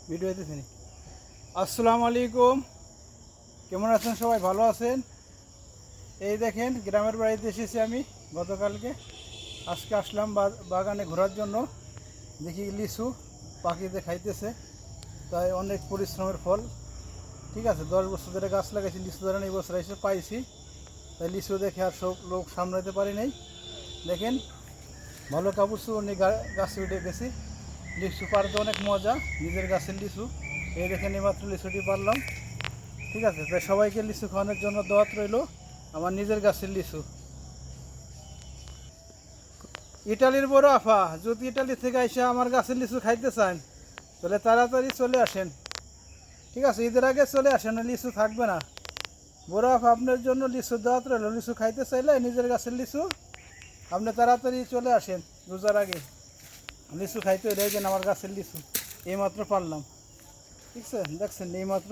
Video দিতেছি। আসসালামু আলাইকুম, কেমন আছেন সবাই? ভালো আছেন? এই দেখেন গ্রামের বাড়িতে এসেছি আমি গতকালকে। আজকে আসলাম বাগানে ঘোরার জন্য। দেখি লিচু পাখিতে খাইতেছে, তাই অনেক পরিশ্রমের ফল। ঠিক আছে, 10 বছর ধরে গাছ লাগাইছি, লিচু ধরেন এই বছর এসে পাইছি, তাই লিচু দেখে আর সব লোক সামলাতে পারি নাই। দেখেন ভালো কাপড় চোপড় নিয়ে গাছে উঠে গেছি। লিচু পাড়তে অনেক মজা, নিজের গাছের লিচু। এই দেখেন এইমাত্র লিচুটি পারলাম। ঠিক আছে, তাই সবাইকে লিচু খাওয়ানোর জন্য দাওয়াত রইল। আমার নিজের গাছের লিচু। ইটালির বড় আফা, যদি ইটালি থেকে এসে আমার গাছের লিচু খাইতে চান তাহলে তাড়াতাড়ি চলে আসেন। ঠিক আছে, ঈদের আগে চলে আসেন, লিচু থাকবে না। বড় আফা, আপনার জন্য লিচু দাওয়াত রইল। লিচু খাইতে চাইলে নিজের গাছের লিচু আপনি তাড়াতাড়ি চলে আসেন রোজার আগে। লিচু খাইতে দেখেন আমার গাছের লিচু এইমাত্র পারলাম। ঠিক আছে, দেখছেন এইমাত্র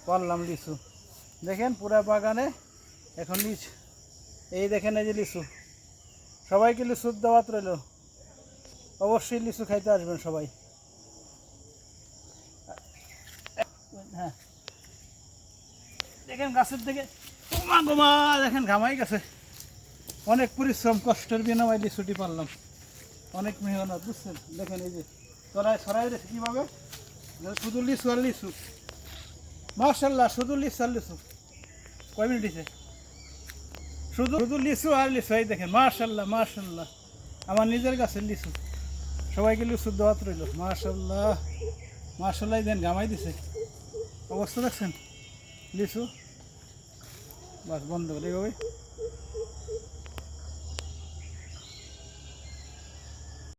পারলাম লিচু। দেখেন পুরা বাগানে এখন লিচু। এই দেখেন এই যে লিচু, সবাইকে লিচুর দাওয়াত রইল। অবশ্যই লিচু খাইতে আসবেন সবাই। হ্যাঁ দেখেন গাছের থেকে গোমা গোমা দেখেন ঘামাই গেছে। অনেক পরিশ্রম কষ্টের বিনিময়ে লিচুটি পারলাম। অনেক মেহনত, বুঝছেন? দেখেন এই যে সরাই রেখে কীভাবে শুধু লিচু আর লিচু। মাশাল্লাহ, শুধু লিচু আর লিচু। কয় মিনিট দিছে? শুধু শুধু লিচু আর লিচু। এই দেখেন মাশাল্লাহ মাশাল্লাহ, আমার নিজের গাছের লিচু। সবাইকে লিচুর দাওয়াত রইল। মাশাল্লাহ মাশাল্লাহ, দেন ঘামাই দিছে। অবস্থা দেখছেন লিচু। বাস বন্ধ করে এইভাবে